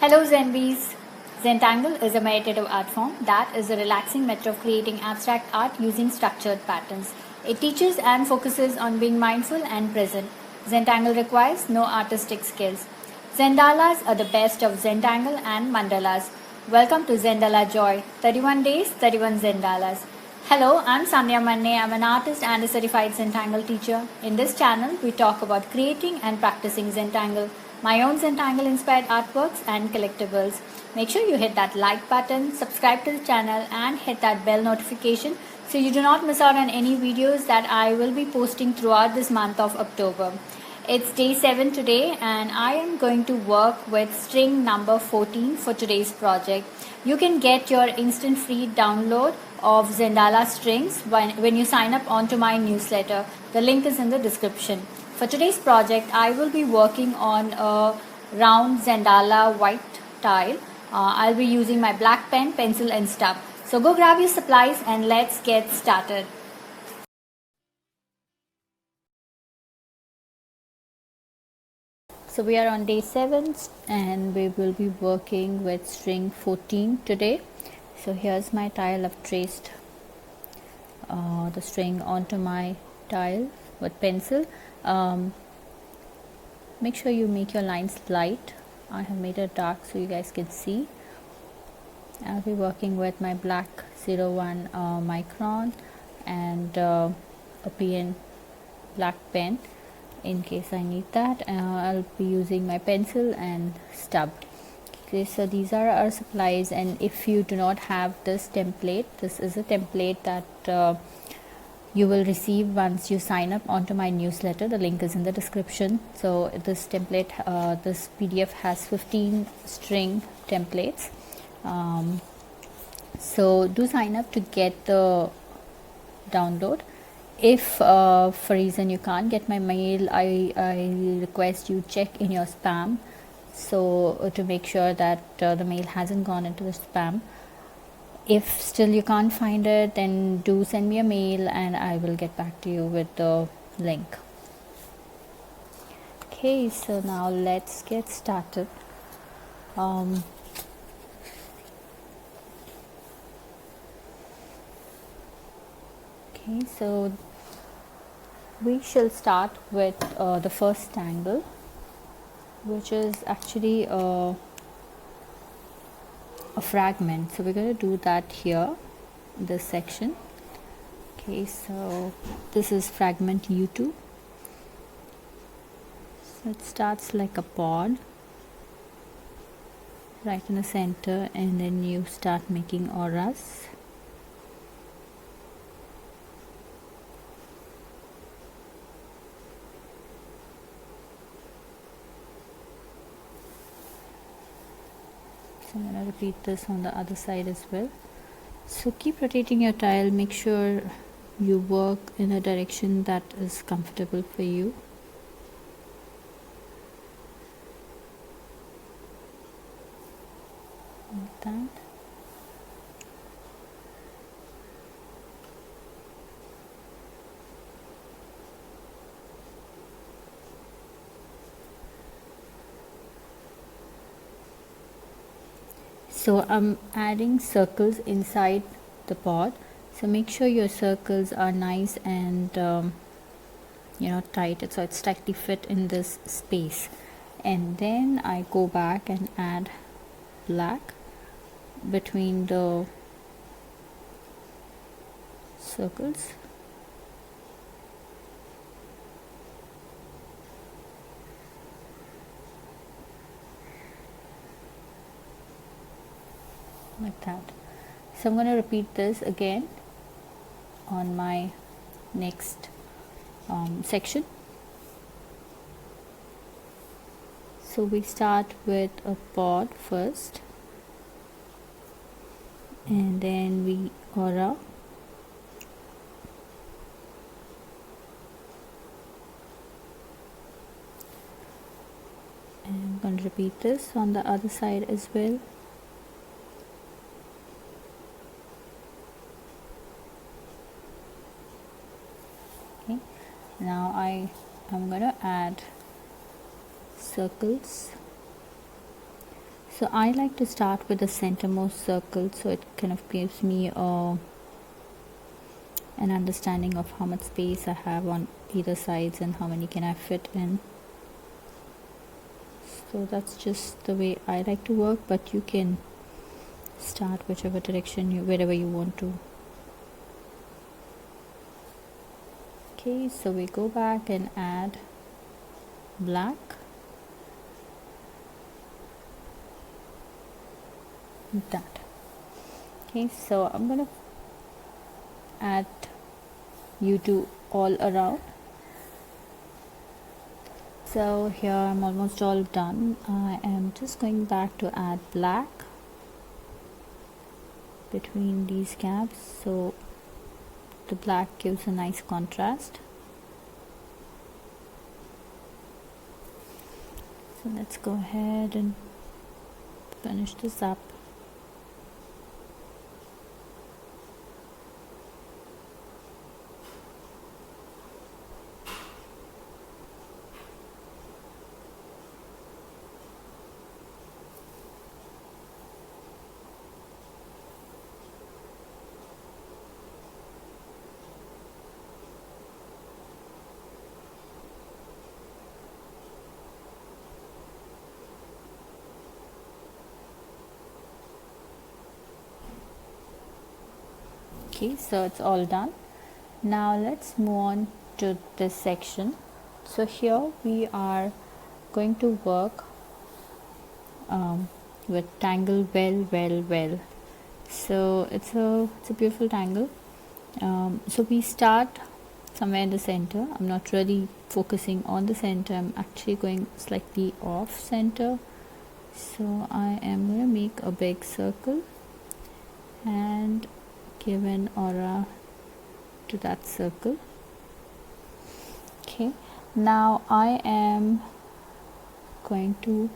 Hello Zenbees! Zentangle is a meditative art form that is a relaxing method of creating abstract art using structured patterns. It teaches and focuses on being mindful and present. Zentangle requires no artistic skills. Zendalas are the best of Zentangle and Mandalas. Welcome to Zendala Joy, 31 days, 31 Zendalas. Hello, I'm Sandhya Manne. I'm an artist and a certified Zentangle teacher. In this channel, we talk about creating and practicing Zentangle, my own Zentangle inspired artworks and collectibles. Make sure you hit that like button, subscribe to the channel, and hit that bell notification so you do not miss out on any videos that I will be posting throughout this month of October. It's day 7 today, and I am going to work with string number 14 for today's project. You can get your instant free download of Zendala strings when you sign up onto my newsletter. The link is in the description. For today's project, I will be working on a round Zendala white tile. I'll be using my black pen, pencil and stub. So go grab your supplies and let's get started. So we are on day 7 and we will be working with string 14 today. So here's my tile. I've traced the string onto my tile with pencil. Make sure you make your lines light. I have made it dark so you guys can see. I'll be working with my black 01 Micron and a PN black pen in case I need that. I'll be using my pencil and stub. Okay, so these are our supplies, and if you do not have this template, this is a template that you will receive once you sign up onto my newsletter. The link is in the description. So this template, this PDF has 15 string templates. So do sign up to get the download. If for reason you can't get my mail, I request you check in your spam, so to make sure that the mail hasn't gone into the spam. If still you can't find it, then do send me a mail and I will get back to you with the link. Okay, so now let's get started. Okay, so we shall start with the first tangle, which is actually a fragment. So we're going to do that here, this section. Okay, so this is fragment U2. So it starts like a pod right in the center, and then you start making auras. I'm going to repeat this on the other side as well. So keep rotating your tile. Make sure you work in a direction that is comfortable for you. Like that. So I'm adding circles inside the pod, so make sure your circles are nice and tight, so it's tightly fit in this space. And then I go back and add black between the circles. Like that. So I'm going to repeat this again on my next section. So we start with a pod first, and then we aura, and I'm going to repeat this on the other side as well. Now I'm going to add circles. So So I like to start with the centermost circle, so it kind of gives me an understanding of how much space I have on either sides and how many can I fit in. So that's just the way I like to work, but you can start whichever direction wherever you want to. Okay, so we go back and add black. That. Okay, so I'm gonna add U2 all around. So here I'm almost all done. I am just going back to add black between these gaps, so the black gives a nice contrast. So let's go ahead and finish this up. Okay, so it's all done. Now let's move on to this section. So here we are going to work with tangle well. So it's a beautiful tangle. So we start somewhere in the center. I'm not really focusing on the center, I'm actually going slightly off center. So I am going to make a big circle and give an aura to that circle. Okay, now I am going to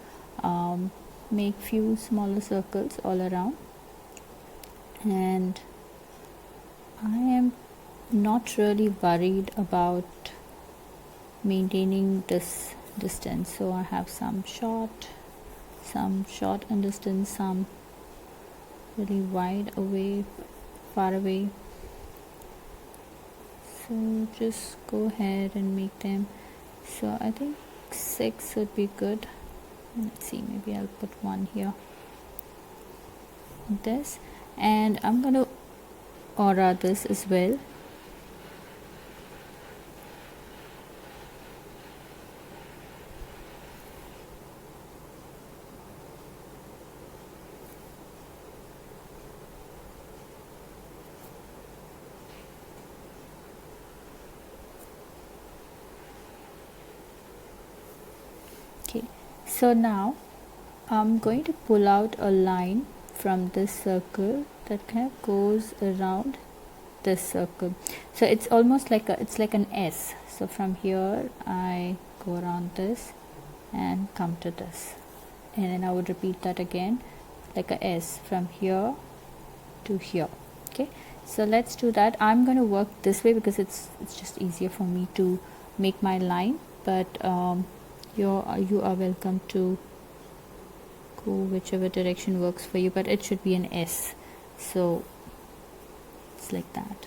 make few smaller circles all around, and I am not really worried about maintaining this distance. So I have some short in distance, some really wide away, far away. So just go ahead and make them. So I think 6 would be good. Let's see, maybe I'll put one here, this, and I'm going to aura this as well. Okay, so now I'm going to pull out a line from this circle that kind of goes around this circle. So it's almost like it's like an S. So from here I go around this and come to this, and then I would repeat that again like a S from here to here. Okay, so let's do that. I'm going to work this way because it's just easier for me to make my line, but you are welcome to go whichever direction works for you, but it should be an S. So it's like that.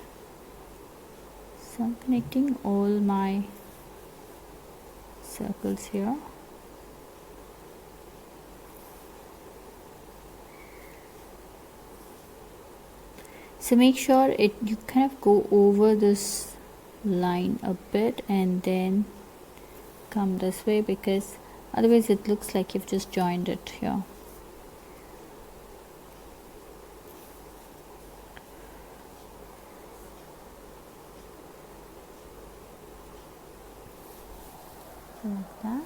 So I'm connecting all my circles here. So make sure you kind of go over this line a bit and then come this way, because otherwise it looks like you've just joined it here. Like that.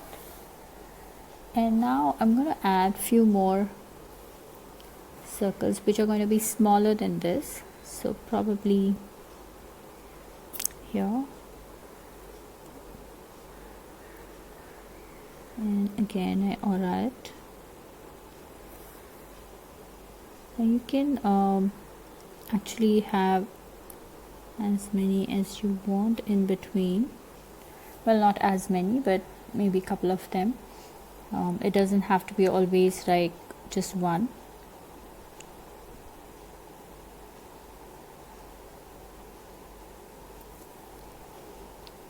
And now I'm going to add few more circles which are going to be smaller than this. So probably here. And again I aura it. Now you can actually have as many as you want in between. Well, not as many, but maybe a couple of them. It doesn't have to be always like just one.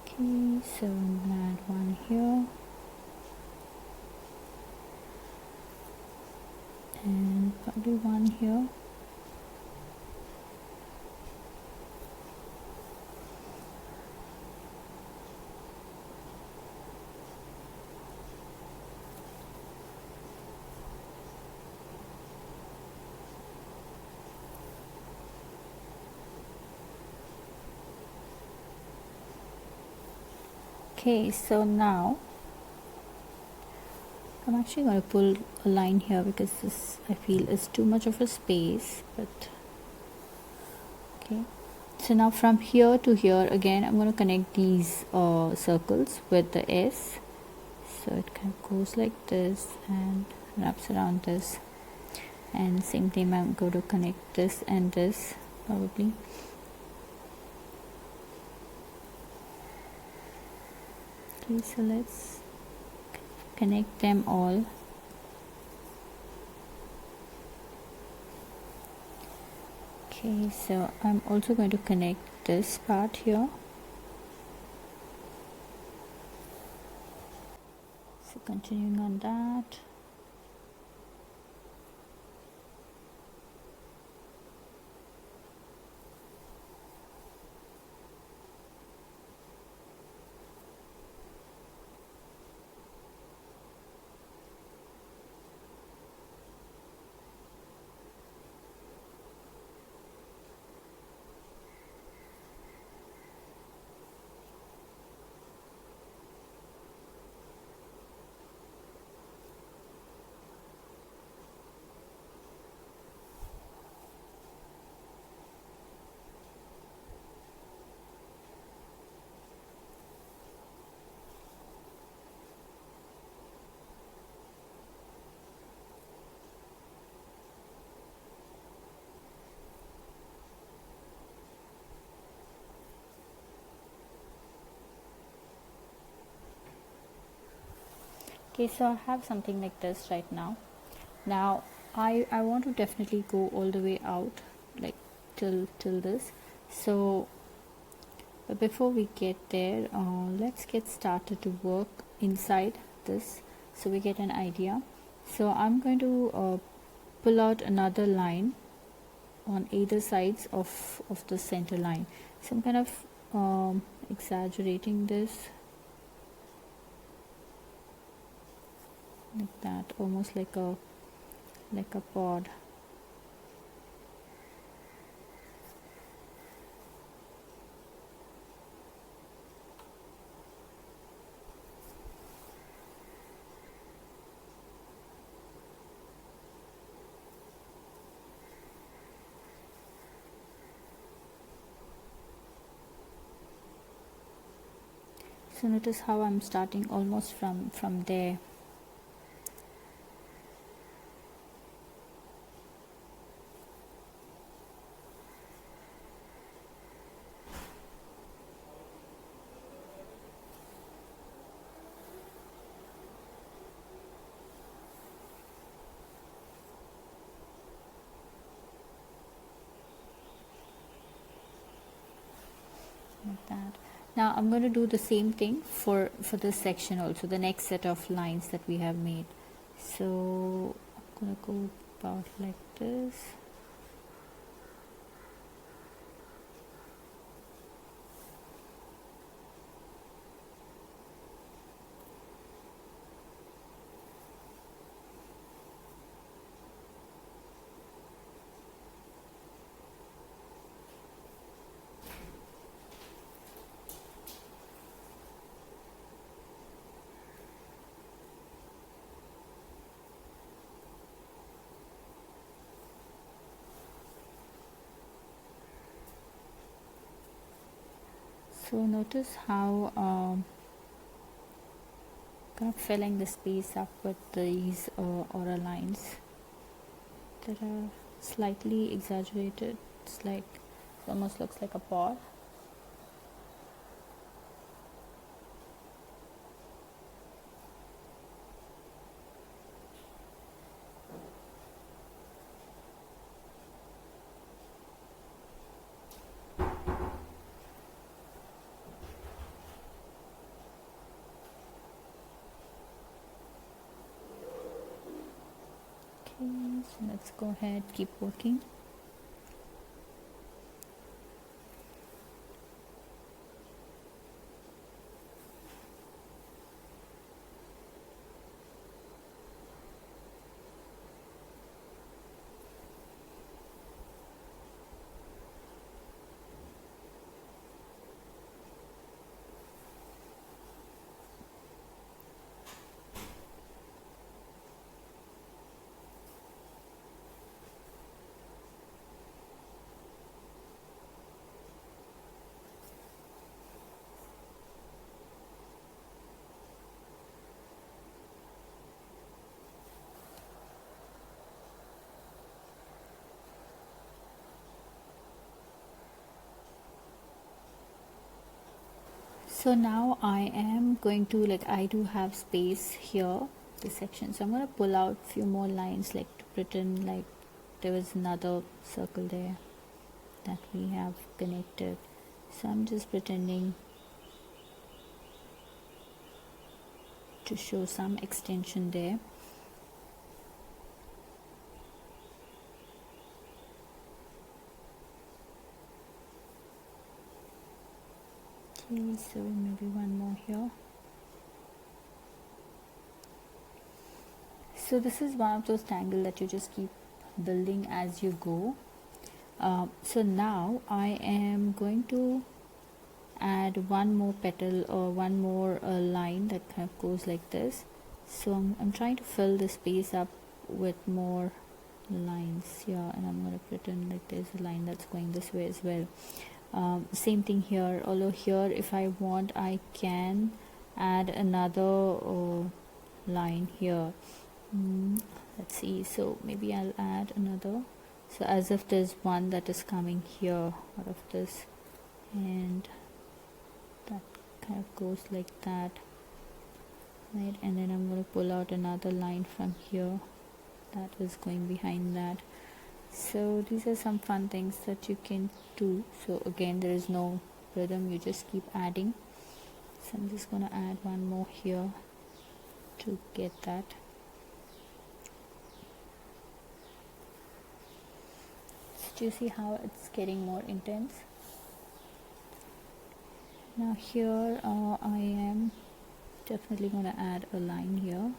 Okay, so I'm gonna add one here and probably one here. Okay, so now I'm actually going to pull a line here because this I feel is too much of a space, but okay. So now from here to here again I'm going to connect these circles with the S, so it kind of goes like this and wraps around this, and same thing I'm going to connect this and this probably. Okay, so let's connect them all. Okay, so I'm also going to connect this part here. So continuing on that. Okay, so I have something like this right now. Now I want to definitely go all the way out, like till this. So but before we get there, let's get started to work inside this so we get an idea. So I'm going to pull out another line on either sides of the center line. So I'm kind of exaggerating this like that, almost like a pod. So notice how I'm starting almost from there. Like that. Now I'm going to do the same thing for this section also, the next set of lines that we have made. So I'm going to go about like this. So notice how kind of filling the space up with these aura lines that are slightly exaggerated. It's like it almost looks like a pod. So let's go ahead, keep working. So now I am going to, like, I do have space here, this section, so I'm going to pull out a few more lines, like to pretend like there was another circle there that we have connected. So I'm just pretending to show some extension there. Okay, so maybe one more here. So this is one of those tangles that you just keep building as you go. So now I am going to add one more petal or one more line that kind of goes like this. So I'm trying to fill the space up with more lines here, and I'm going to pretend like there's a line that's going this way as well. Same thing here, although here if I want I can add another line here. Let's see, so maybe I'll add another, so as if there's one that is coming here out of this, and that kind of goes like that, right? And then I'm going to pull out another line from here that is going behind that. So these are some fun things that you can do. So again, there is no rhythm, you just keep adding. So I'm just going to add one more here to get that. So do you see how it's getting more intense? Now here I am definitely going to add a line here.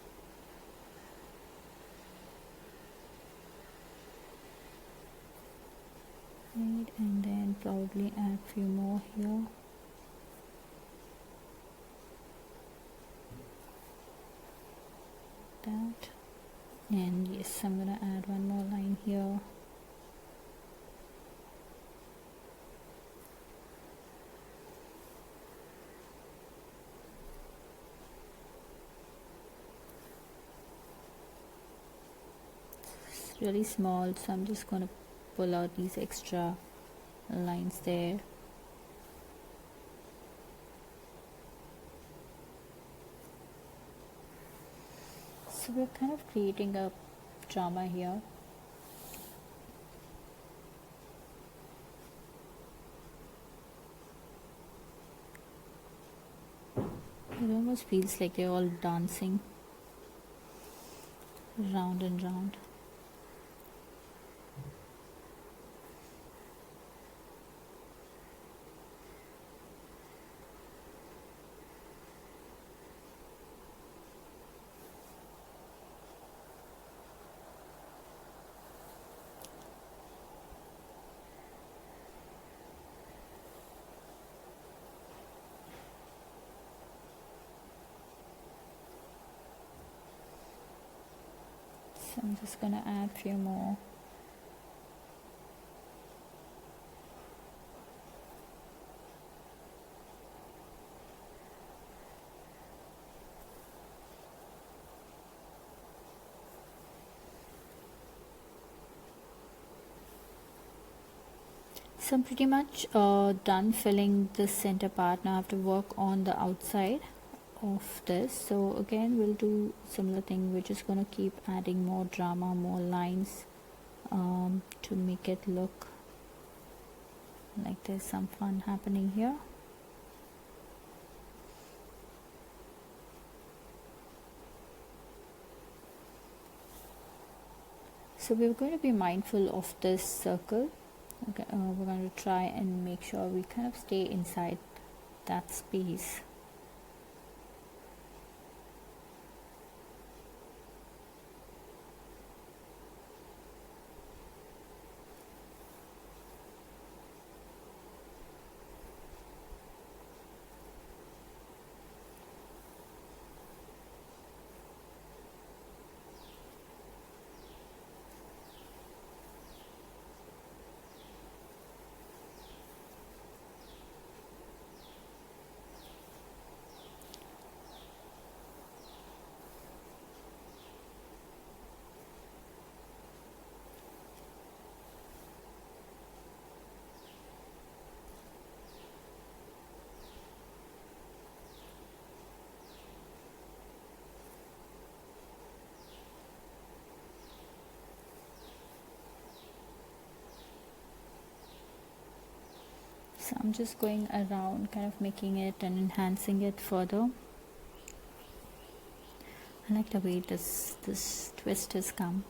Right, and then probably add a few more here. That, and yes, I'm going to add one more line here. It's really small, so I'm just going to pull out these extra lines there. So we're kind of creating a drama here. It almost feels like they're all dancing round and round. So I'm just going to add a few more. So I'm pretty much done filling this center part. Now I have to work on the outside of this. So again, we'll do similar thing. We're just going to keep adding more drama, more lines to make it look like there's some fun happening here. So we're going to be mindful of this circle. Okay, we're going to try and make sure we kind of stay inside that space. So I'm just going around, kind of making it and enhancing it further. I like the way this twist has come.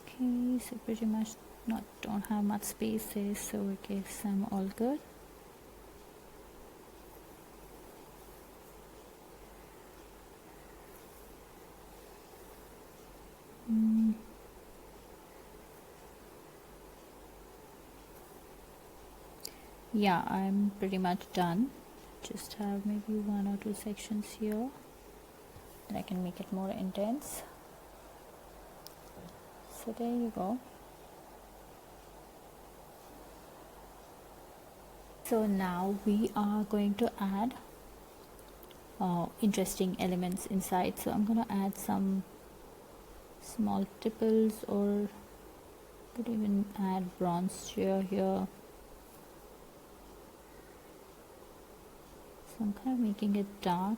Okay, so pretty much don't have much space there, so I guess I'm all good. Yeah, I'm pretty much done. Just have maybe 1 or 2 sections here, and I can make it more intense. So there you go. So now we are going to add interesting elements inside. So I'm going to add some small tipples, or could even add bronze shear here. So I'm kind of making it dark.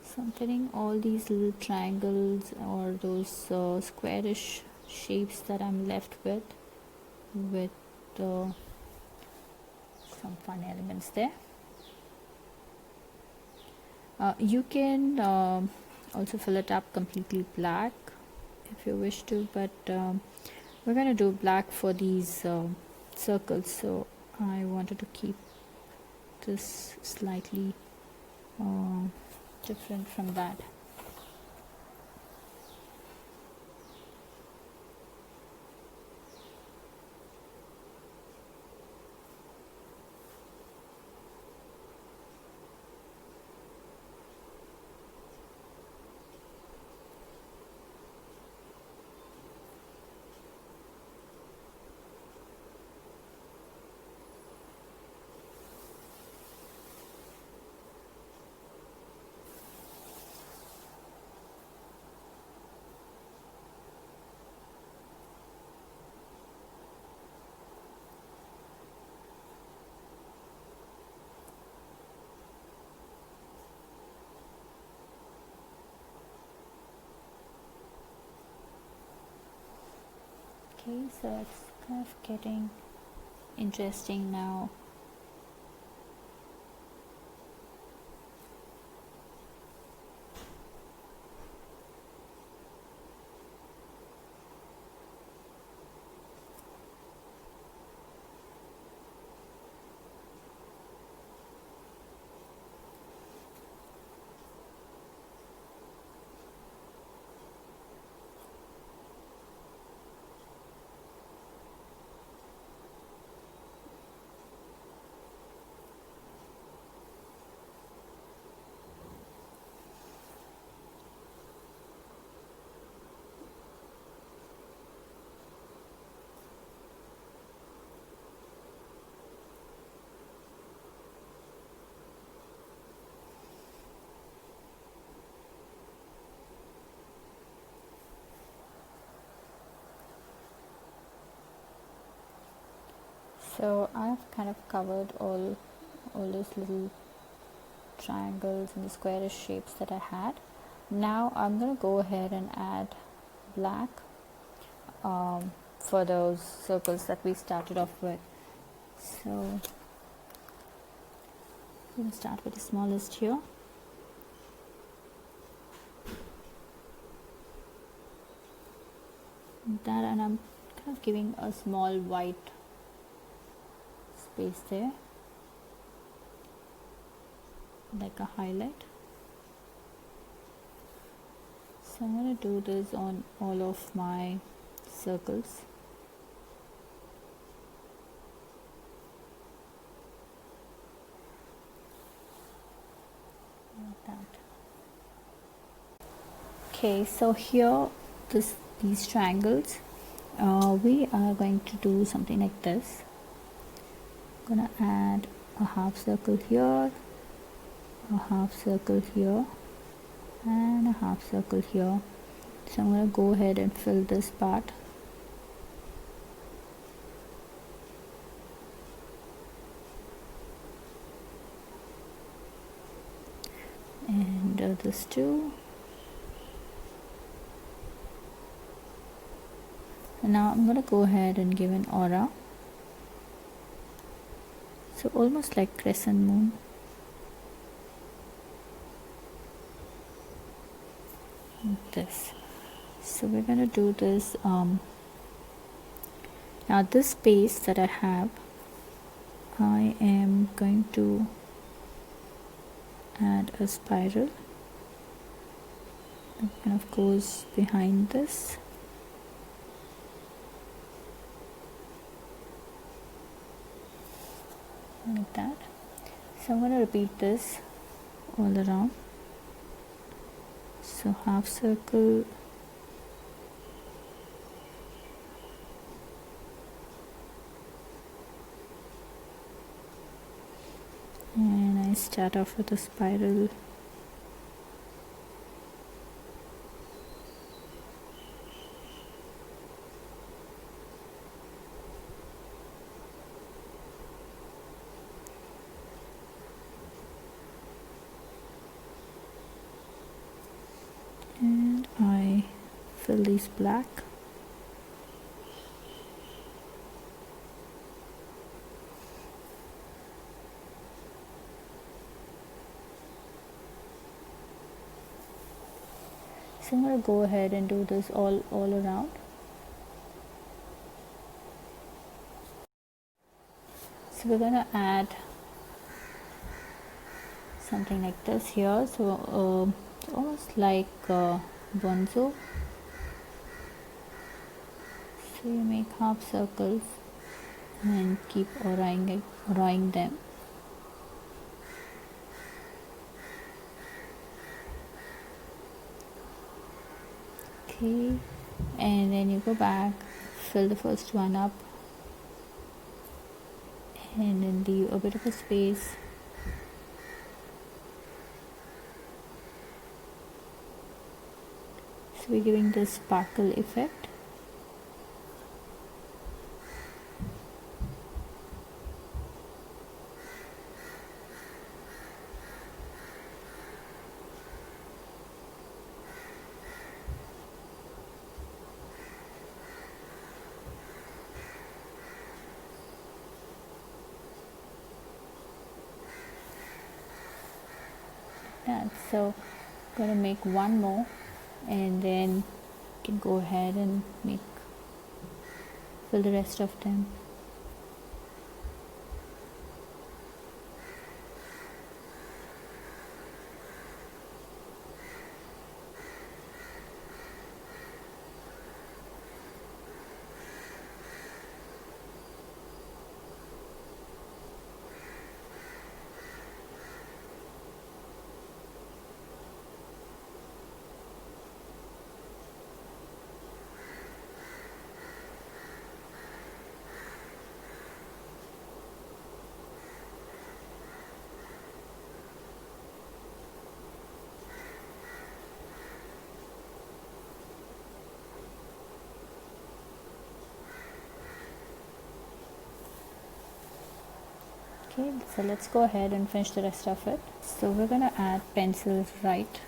So I'm filling all these little triangles or those squarish shapes that I'm left with some fun elements there. You can also fill it up completely black if you wish to, but we're going to do black for these circles, so I wanted to keep this slightly different from that. Okay, so it's kind of getting interesting now. So I've kind of covered all those little triangles and the squarish shapes that I had. Now I'm going to go ahead and add black for those circles that we started off with. So I'm going to start with the smallest here. That, and I'm kind of giving a small white space there, like a highlight. So I'm going to do this on all of my circles. Like that. Okay, so here these triangles, we are going to do something like this. I'm gonna add a half circle here, a half circle here, and a half circle here. So I'm gonna go ahead and fill this part. And this too. And now I'm gonna go ahead and give an aura. So almost like crescent moon. Like this. So we're gonna do this. Now this space that I have, I am going to add a spiral that kind of goes behind this. Like that. So I'm going to repeat this all around. So half circle, and I start off with a spiral. And I fill these black. So I'm going to go ahead and do this all around. So we're going to add something like this here. So almost like Bunzo. So you make half circles and keep auraing them. Okay, and then you go back, fill the first one up, and then leave a bit of a space. So we're giving this sparkle effect. So I'm going to make one more, and then you can go ahead and fill the rest of them. Okay, so let's go ahead and finish the rest of it. So we're gonna add pencils right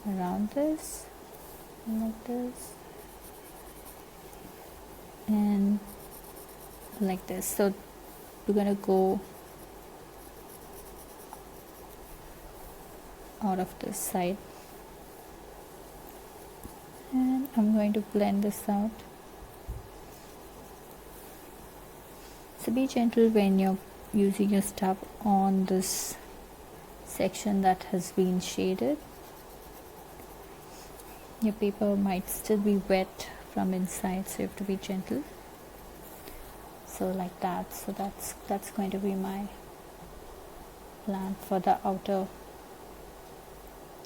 around this, like this, and like this. So we're gonna go out of this side, and I'm going to blend this out. So be gentle when you're using your stub on this section that has been shaded. Your paper might still be wet from inside, so you have to be gentle. So like that. So that's going to be my plan for the outer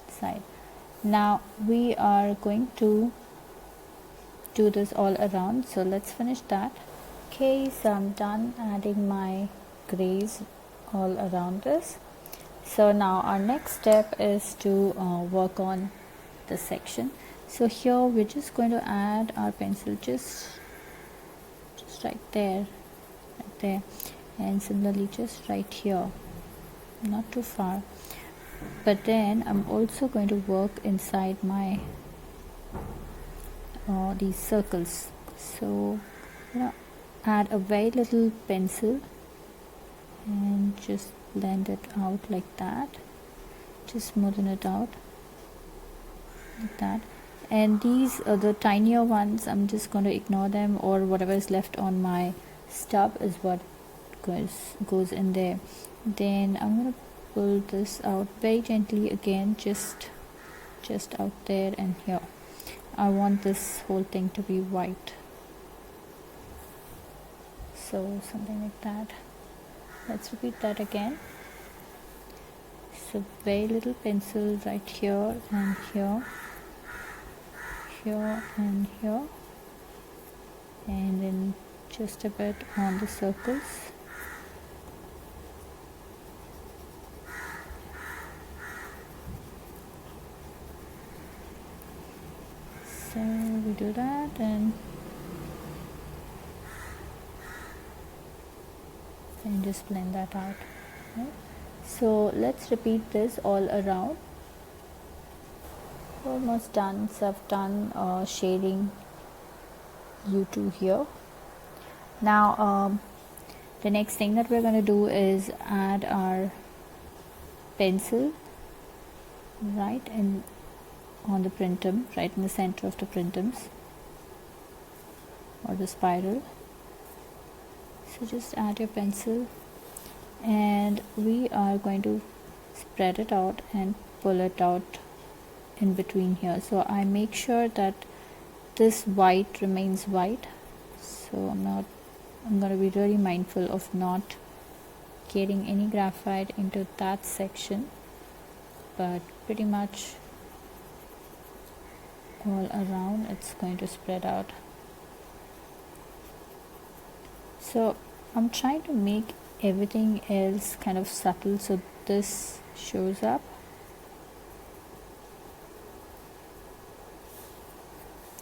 side. Now we are going to do this all around, so let's finish that. Okay, so I'm done adding my grays all around this. So now our next step is to work on the section. So here we're just going to add our pencil just right there, and similarly just right here, not too far. But then I'm also going to work inside my these circles. So add a very little pencil and just blend it out like that, just smoothen it out like that. And these are the tinier ones, I'm just going to ignore them, or whatever is left on my stub is what goes in there. Then I'm going to pull this out very gently again, just out there and here. I want this whole thing to be white, so something like that. Let's repeat that again. So very little pencil right here and here, here and here, and then just a bit on the circles. So we do that and just blend that out. Right? So let's repeat this all around. Almost done. So I've done shading U2 here. Now the next thing that we're going to do is add our pencil right in on the printum, right in the center of the printums or the spiral. So just add your pencil, and we are going to spread it out and pull it out in between here. So I make sure that this white remains white, so I'm going to be really mindful of not getting any graphite into that section, but pretty much all around it's going to spread out. So I'm trying to make everything else kind of subtle so this shows up.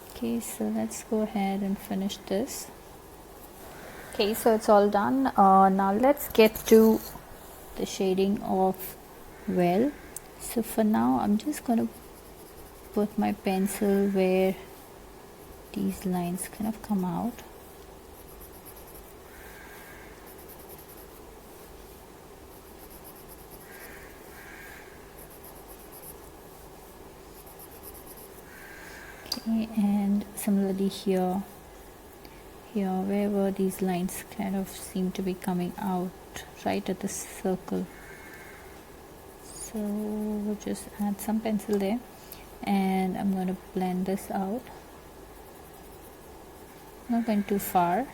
Okay, so let's go ahead and finish this. Okay, so it's all done. Now let's get to the shading of well. So for now I'm just going to put my pencil where these lines kind of come out. Okay, and similarly here wherever these lines kind of seem to be coming out right at the circle. So we'll just add some pencil there, and I'm going to blend this out, not going too far,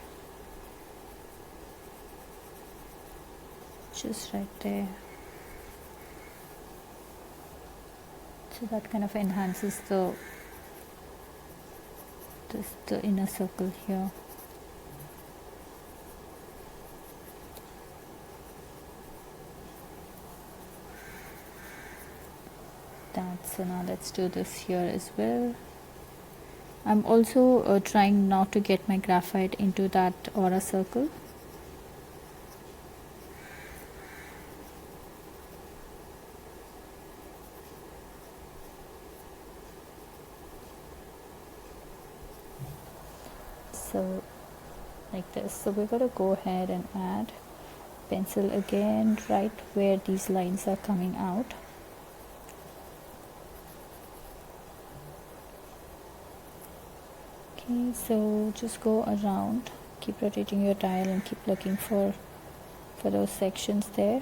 just right there. So that kind of enhances the inner circle here. So now let's do this here as well. I'm also trying not to get my graphite into that aura circle. like this. So we're going to go ahead and add pencil again right where these lines are coming out. Okay, so just go around, keep rotating your tile and keep looking for those sections there.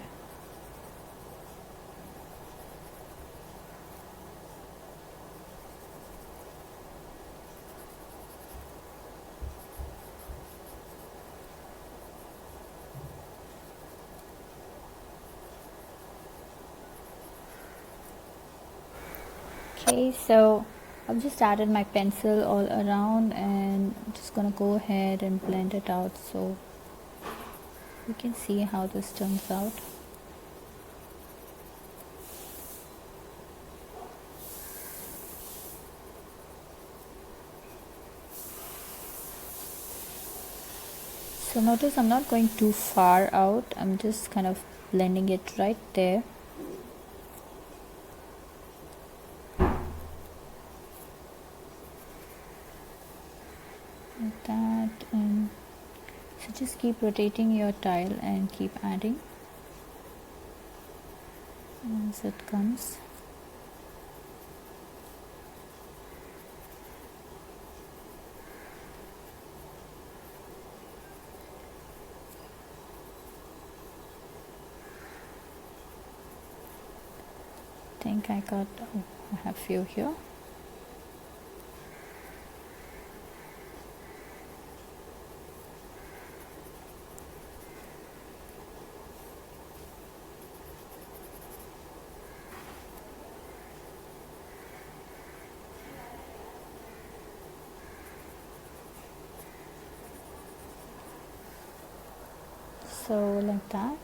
Okay, so I've just added my pencil all around and I'm just gonna go ahead and blend it out so you can see how this turns out. So notice I'm not going too far out, I'm just kind of blending it right there. Like that, and so just keep rotating your tile and keep adding as it comes. I think I got, I have few here. So like that,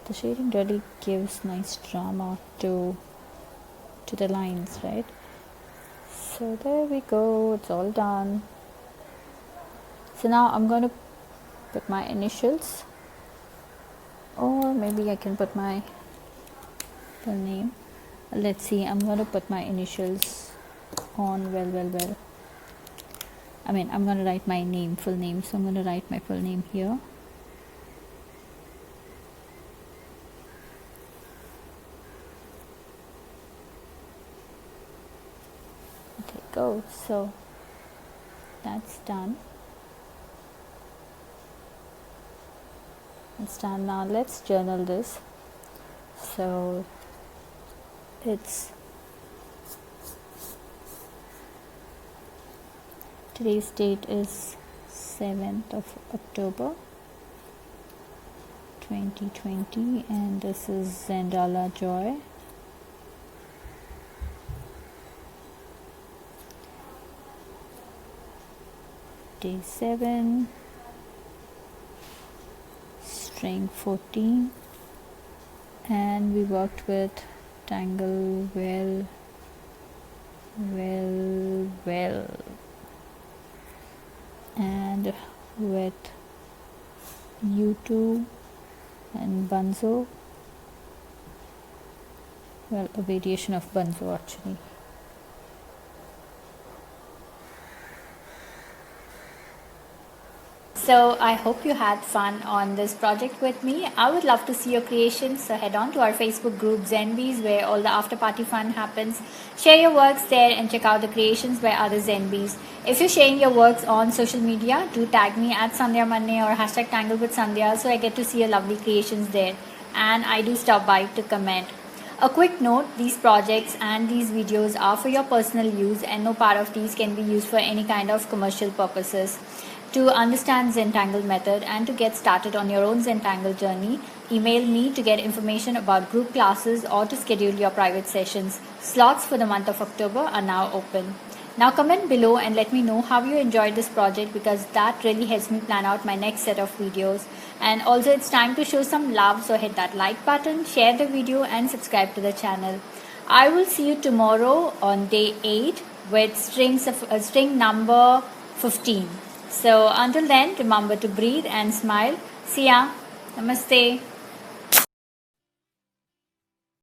the shading really gives nice drama to the lines, right? So there we go, it's all done. So now I'm going to put my initials, or maybe I can put my full name. Let's see, I'm going to put my initials on, well. I mean, I'm going to write my name, full name, so I'm going to write my full name here. Okay, go. So that's done. It's done. Now let's journal this. So it's today's date is 7th of October 2020, and this is Zendala Joy. Day 7, string 14, and we worked with Tangle well, and with U2 and Bunzo, well, a variation of Bunzo actually. So I hope you had fun on this project with me. I would love to see your creations, so head on to our Facebook group Zenbees, where all the after party fun happens. Share your works there and check out the creations by other Zenbees. If you're sharing your works on social media, do tag me at Sandhya Manne or hashtag Tangle with Sandhya, so I get to see your lovely creations there. And I do stop by to comment. A quick note, these projects and these videos are for your personal use and no part of these can be used for any kind of commercial purposes. To understand Zentangle method and to get started on your own Zentangle journey, email me to get information about group classes or to schedule your private sessions. Slots for the month of October are now open. Now comment below and let me know how you enjoyed this project, because that really helps me plan out my next set of videos. And also it's time to show some love, so hit that like button, share the video and subscribe to the channel. I will see you tomorrow on day 8 with string number 15. So until then, remember to breathe and smile. See ya. Namaste.